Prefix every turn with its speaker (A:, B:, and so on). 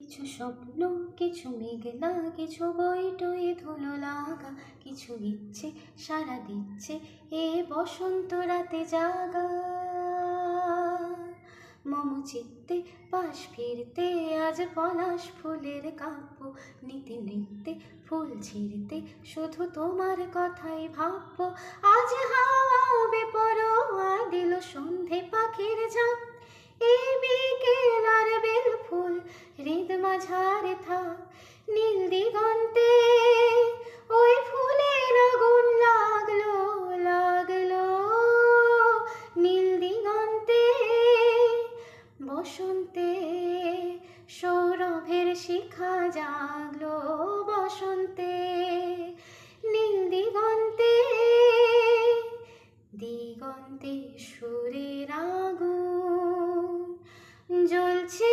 A: কিছু স্বপ্ন, কিছু মেঘলা, কিছু বইটই ধুলো লাগা, কিছু ইচ্ছে সারা দিচ্ছে এ বসন্ত রাতে জাগা। মম চিত্তে পাশ ফিরতে আজ পলাশ ফুলের কাব্য নিতে নৃত্যে ফুল ছিঁড়তে শুধু তোমার কথাই ভাববো। আজ হাওয়া বেপরোয়া দিল সন্ধে পাখির ঝাঁক, এই বিকেল আর বেল ফুল হৃদ মাঝারে থাক। নীল দিগন্তে ওই ফুলের আগুন লাগলো লাগলো, নীল দিগন্তে বসন্তে সৌরভের শিখা জাগলো। বসন্তে নীল দিগন্তে দিগন্তে সুরের আগুন জ্বলছে।